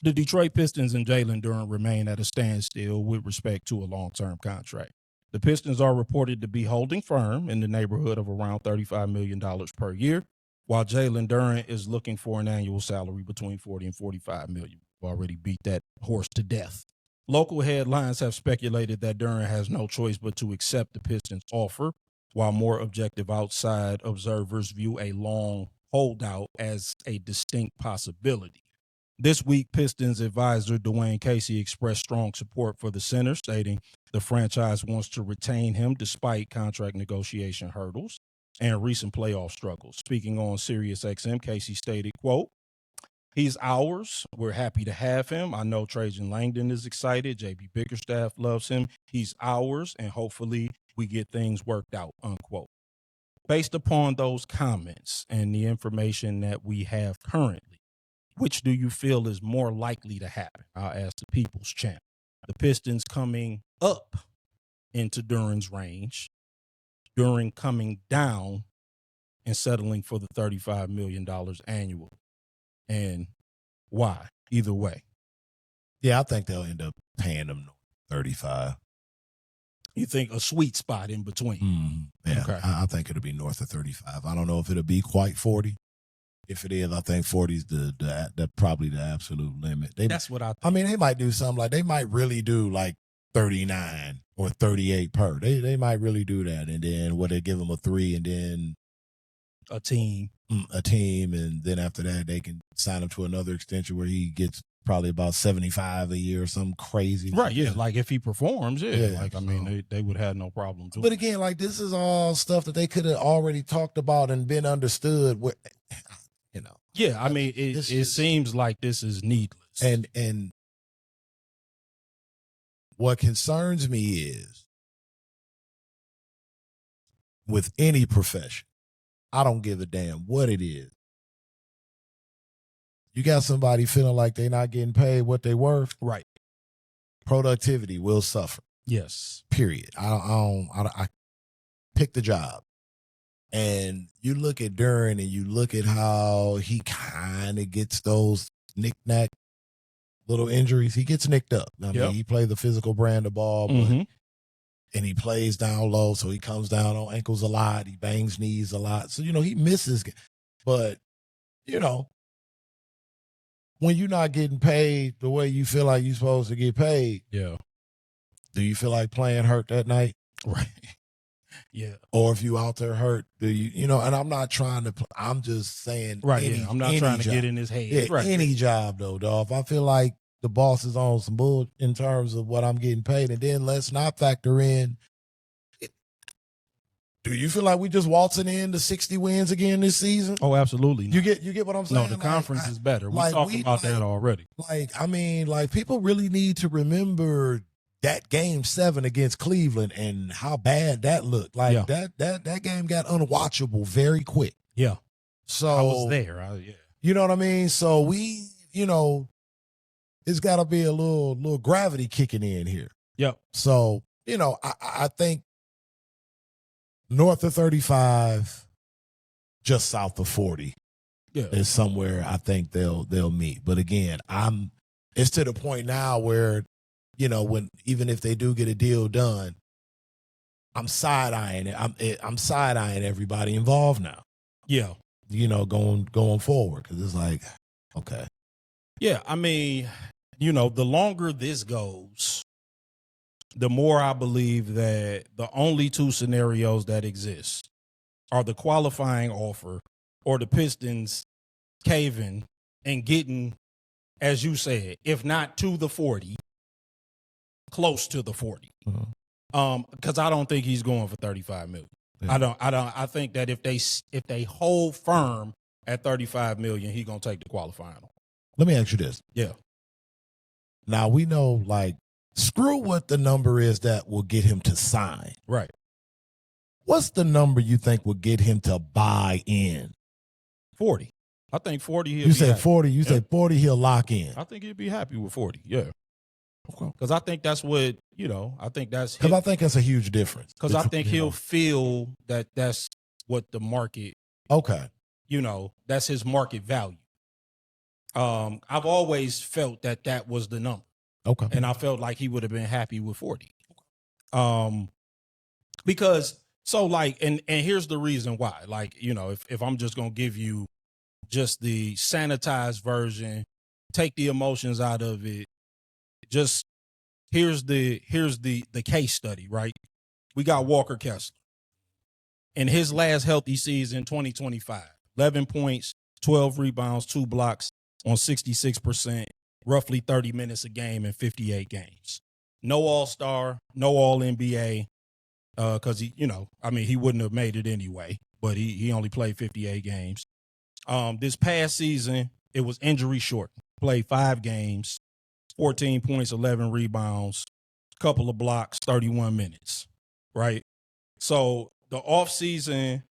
The Detroit Pistons and Jalen Duren remain at a standstill with respect to a long-term contract. The Pistons are reported to be holding firm in the neighborhood of around $35 million per year, while Jalen Duren is looking for an annual salary between $40 and $45 million. We've already beat that horse to death. Local headlines have speculated that Duren has no choice but to accept the Pistons' offer, while more objective outside observers view a long holdout as a distinct possibility. This week, Pistons advisor Dwayne Casey expressed strong support for the center, stating the franchise wants to retain him despite contract negotiation hurdles and recent playoff struggles. Speaking on SiriusXM, Casey stated, quote, "He's ours. We're happy to have him. I know Trajan Langdon is excited. JB Bickerstaff loves him. He's ours, and hopefully we get things worked out," unquote. Based upon those comments and the information that we have currently, which do you feel is more likely to happen? I'll ask the People's Champ. The Pistons coming up into Duren's range, Duren coming down and settling for the $35 million annual. And why? Either way. Yeah, I think they'll end up paying him 35. You think a sweet spot in between? Yeah, okay. I think it'll be north of 35. I don't know if it'll be quite 40. If it is, I think 40 is the probably the absolute limit. That's what I think. I mean, they might do something like, they might really do like 39 or 38 per. They might really do that. And then they give them a 3 and then a team. And then after that, they can sign him to another extension where he gets probably about 75 a year or something crazy. Right, yeah. Like if he performs, I mean, they would have no problem too. But again, like this is all stuff that they could have already talked about and been understood. Yeah, I mean, it seems like this is needless. And what concerns me is with any profession, I don't give a damn what it is. You got somebody feeling like they're not getting paid what they worth. Right. Productivity will suffer. Yes. Period. I pick the job. And you look at Duren and you look at how he kind of gets those knick-knack little injuries. He gets nicked up. I mean, he plays the physical brand of ball, and he plays down low, so he comes down on ankles a lot. He bangs knees a lot. So, he misses. But, when you're not getting paid the way you feel like you're supposed to get paid, do you feel like playing hurt that night? Right. Yeah. Or if you out there hurt, do you, and I'm not trying to, I'm just saying. Right, I'm not trying to get in his head. Yeah, right. Any job, though, dog. If I feel like the boss is on some bull in terms of what I'm getting paid, and then let's not factor in, do you feel like we just waltzing in to 60 wins again this season? Oh, absolutely not. You get what I'm saying? No, the conference is better. We talked about that already. People really need to remember that game 7 against Cleveland and how bad that looked. That game got unwatchable very quick. Yeah. So I was there. You know what I mean? So we, it's got to be a little gravity kicking in here. Yep. So, I think north of 35, just south of 40 is somewhere I think they'll meet. But again, it's to the point now where, even if they do get a deal done, I'm side-eyeing it. I'm side-eyeing everybody involved now. Yeah. Going forward, because it's like, okay. Yeah, I mean, the longer this goes, the more I believe that the only two scenarios that exist are the qualifying offer or the Pistons caving and getting, as you said, if not to the 40, close to the 40. Because I don't think he's going for 35 million. Yeah. I think that if they hold firm at 35 million, he's gonna take the qualifying offer. Let me ask you this. Yeah. Now we know, screw what the number is that will get him to sign. Right. What's the number you think will get him to buy in? 40. I think 40. You said 40. You said 40. He'll lock in. I think he'll be happy with 40. Yeah. Okay. Because I think that's what I think that's because I think that's a huge difference. Because I think he'll feel that that's what the market. Okay. That's his market value. I've always felt that was the number. Okay. And I felt like he would have been happy with 40. Because so like, and here's the reason why. Like, if I'm just gonna give you just the sanitized version, take the emotions out of it, just here's the case study, right? We got Walker Kessler. In his last healthy season, 2025, 11 points, 12 rebounds, 2 blocks on 66%, roughly 30 minutes a game in 58 games. No All-Star, no All-NBA, because he wouldn't have made it anyway, but he only played 58 games. This past season, it was injury short. Played 5 games, 14 points, 11 rebounds, couple of blocks, 31 minutes, right? So the offseason,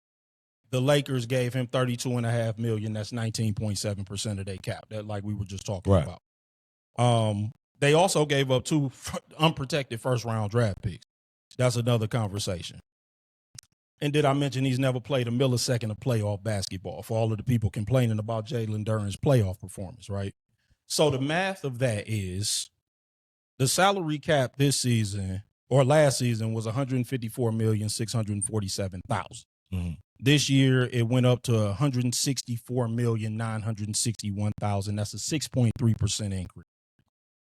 the Lakers gave him $32.5 million. That's 19.7% of their cap. That, like we were just talking about. They also gave up 2 unprotected first-round draft picks. That's another conversation. And did I mention he's never played a millisecond of playoff basketball for all of the people complaining about Jalen Duren's playoff performance, right? So the math of that is the salary cap this season or last season was $154,647,000. Mm-hmm. This year it went up to $164,961,000. That's a 6.3% increase.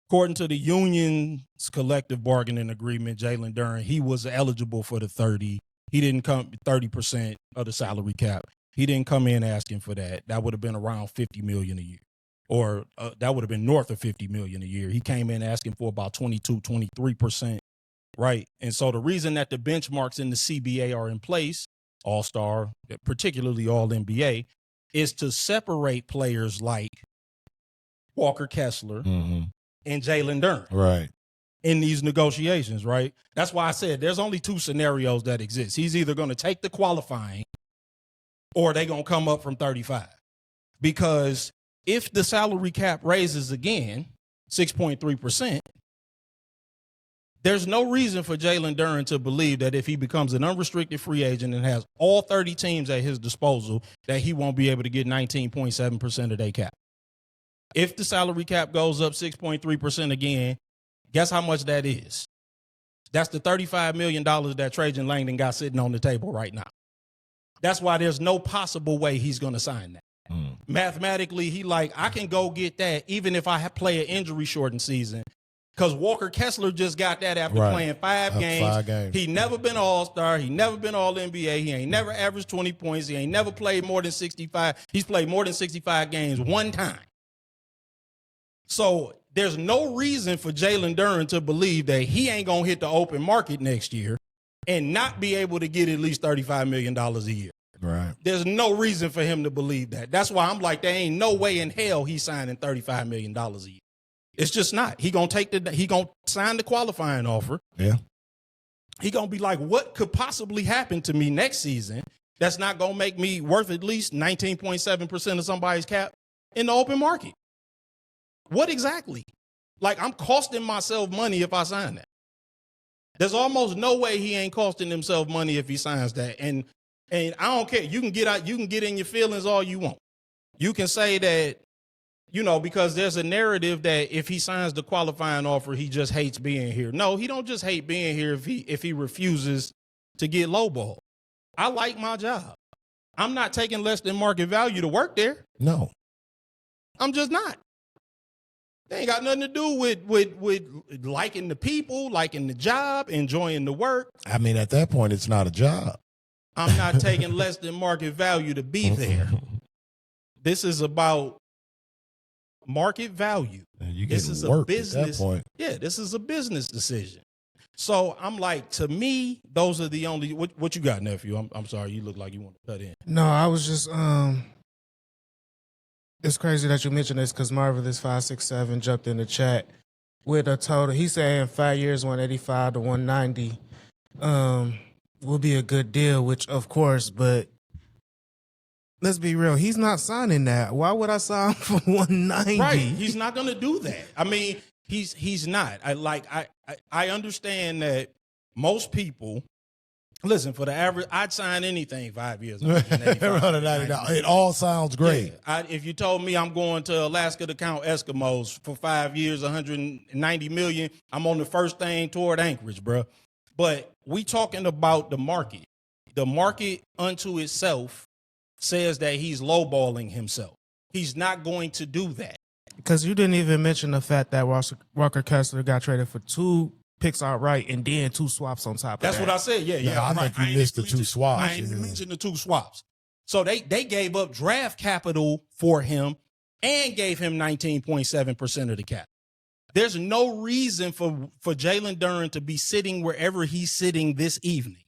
According to the union's collective bargaining agreement, Jalen Duren, he was eligible for the 30. He didn't come 30% of the salary cap. He didn't come in asking for that. That would have been around $50 million a year, or that would have been north of $50 million a year. He came in asking for about 22, 23%, right? And so the reason that the benchmarks in the CBA are in place, All-Star, particularly All-NBA, is to separate players like Walker Kessler and Jalen Duren. Right. In these negotiations, right? That's why I said there's only 2 scenarios that exist. He's either going to take the qualifying or they're going to come up from 35. Because if the salary cap raises again, 6.3%, there's no reason for Jalen Duren to believe that if he becomes an unrestricted free agent and has all 30 teams at his disposal, that he won't be able to get 19.7% of their cap. If the salary cap goes up 6.3% again, guess how much that is? That's the $35 million that Trajan Langdon got sitting on the table right now. That's why there's no possible way he's going to sign that. Mathematically, I can go get that even if I play an injury-shortened season, because Walker Kessler just got that after playing 5 games. He never been an All-Star. He never been All-NBA. He ain't never averaged 20 points. He ain't never played more than 65. He's played more than 65 games one time. So there's no reason for Jalen Duren to believe that he ain't going to hit the open market next year and not be able to get at least $35 million a year. Right. There's no reason for him to believe that. That's why I'm like, there ain't no way in hell he's signing $35 million a year. It's just not. He gonna sign the qualifying offer. Yeah. He gonna be like, what could possibly happen to me next season that's not gonna make me worth at least 19.7% of somebody's cap in the open market? What exactly? Like, I'm costing myself money if I sign that. There's almost no way he ain't costing himself money if he signs that. And I don't care. You can get in your feelings all you want. You can say that, because there's a narrative that if he signs the qualifying offer, he just hates being here. No, he don't just hate being here if he refuses to get lowballed. I like my job. I'm not taking less than market value to work there. No. I'm just not. They ain't got nothing to do with liking the people, liking the job, enjoying the work. I mean, at that point, it's not a job. I'm not taking less than market value to be there. This is about market value. This is a business. At that point. Yeah, this is a business decision. So I'm like, to me, those are the only. What you got, nephew? I'm sorry, you look like you want to cut in. No, I was just It's crazy that you mentioned this because Marvelous 567 jumped in the chat with a total. He's saying 5 years, 185 to 190 will be a good deal, which of course, but let's be real. He's not signing that. Why would I sign for 190? Right. He's not going to do that. I mean, he's not. I understand that most people Listen, for the average, I'd sign anything 5 years. It all sounds great. Yeah, if you told me I'm going to Alaska to count Eskimos for 5 years, 190 million, I'm on the first thing toward Anchorage, bro. But we talking about the market. The market unto itself says that he's lowballing himself. He's not going to do that. Because you didn't even mention the fact that Walker Kessler got traded for 2 picks outright and then 2 swaps on top of That's that. what I said. Yeah. I think you missed the 2 swaps. I ain't even mentioned the 2 swaps. So they gave up draft capital for him and gave him 19.7% of the cap. There's no reason for Jalen Duren to be sitting wherever he's sitting this evening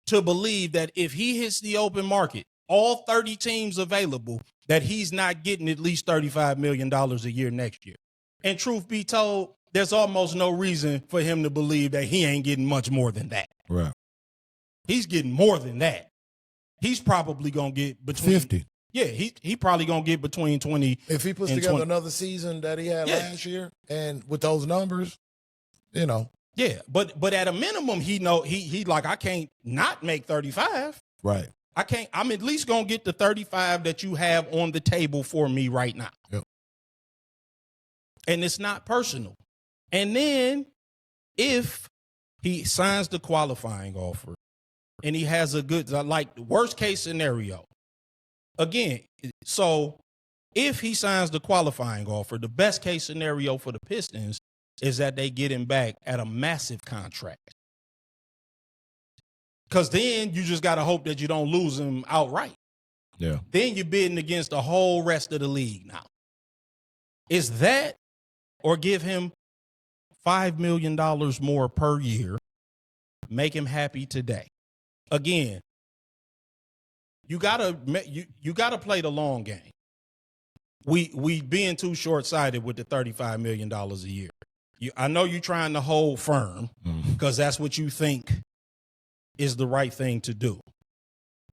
to believe that if he hits the open market, all 30 teams available, that he's not getting at least $35 million a year next year. And truth be told, there's almost no reason for him to believe that he ain't getting much more than that. Right. He's getting more than that. He's probably going to get between 50. Yeah, he probably going to get between 20. If he puts and together 20. another season that he had last year, and with those numbers, you know. Yeah, but at a minimum, he like, I can't not make 35. Right. I'm at least going to get the 35 that you have on the table for me right now. Yep. And it's not personal. And then if he signs the qualifying offer and he has a good, like, worst case scenario, again, so if he signs the qualifying offer, the best case scenario for the Pistons is that they get him back at a massive contract. Because then you just got to hope that you don't lose him outright. Yeah. Then you're bidding against the whole rest of the league now. Is that or give him $5 million more per year, make him happy today? Again, you gotta play the long game. We being too short-sighted with the $35 million a year. I know you're trying to hold firm because that's what you think is the right thing to do.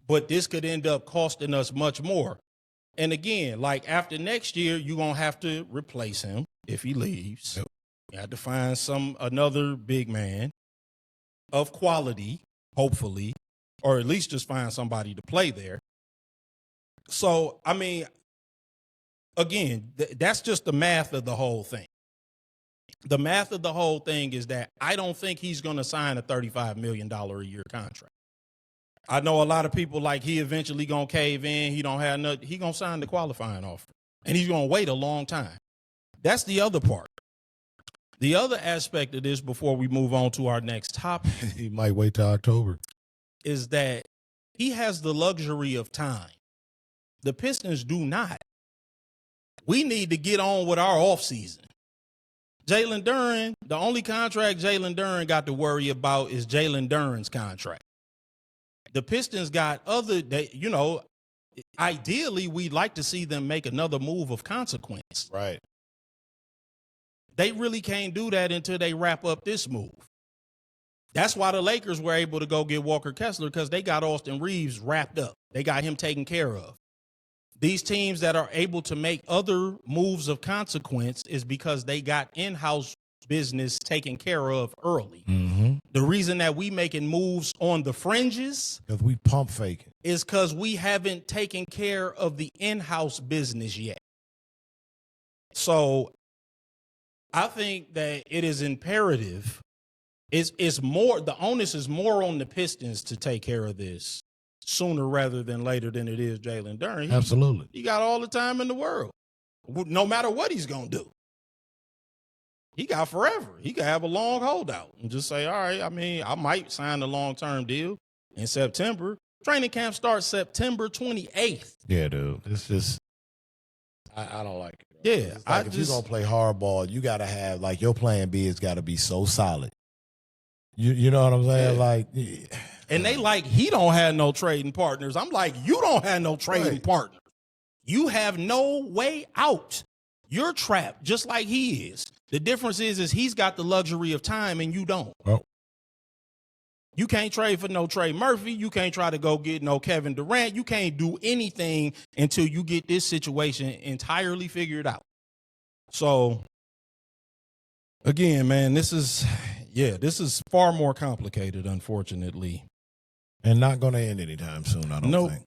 But this could end up costing us much more. And again, like, after next year, you're going to have to replace him if he leaves. Yep. You have to find another big man of quality, hopefully, or at least just find somebody to play there. So, I mean, again, that's just the math of the whole thing. The math of the whole thing is that I don't think he's going to sign a $35 million a year contract. I know a lot of people like he eventually going to cave in. He don't have nothing. He going to sign the qualifying offer, and he's going to wait a long time. That's the other part. The other aspect of this, before we move on to our next topic, He might wait till October. is that he has the luxury of time. The Pistons do not. We need to get on with our offseason. Jalen Duren, the only contract Jalen Duren got to worry about is Jalen Duren's contract. The Pistons got ideally, we'd like to see them make another move of consequence. Right. They really can't do that until they wrap up this move. That's why the Lakers were able to go get Walker Kessler, because they got Austin Reeves wrapped up. They got him taken care of. These teams that are able to make other moves of consequence is because they got in-house business taken care of early. Mm-hmm. The reason that we making moves on the fringes Because we pump faking. is because we haven't taken care of the in-house business yet. So I think that it is imperative. It's more, the onus is more on the Pistons to take care of this sooner rather than later than it is Jalen Duren. Absolutely. He got all the time in the world, no matter what he's going to do. He got forever. He could have a long holdout and just say, all right, I mean, I might sign a long-term deal in September. Training camp starts September 28th. Yeah, dude. It's just, I don't like it. Yeah. It's like if you're going to play hardball, you got to have, like, your plan B has got to be so solid. You know what I'm saying? Yeah. Like, and they like, he don't have no trading partners. I'm like, you don't have no trading partners. You have no way out. You're trapped just like he is. The difference is he's got the luxury of time and you don't. Oh. You can't trade for no Trey Murphy. You can't try to go get no Kevin Durant. You can't do anything until you get this situation entirely figured out. So, again, man, this is, Yeah, this is far more complicated, unfortunately. And not going to end anytime soon, I don't think.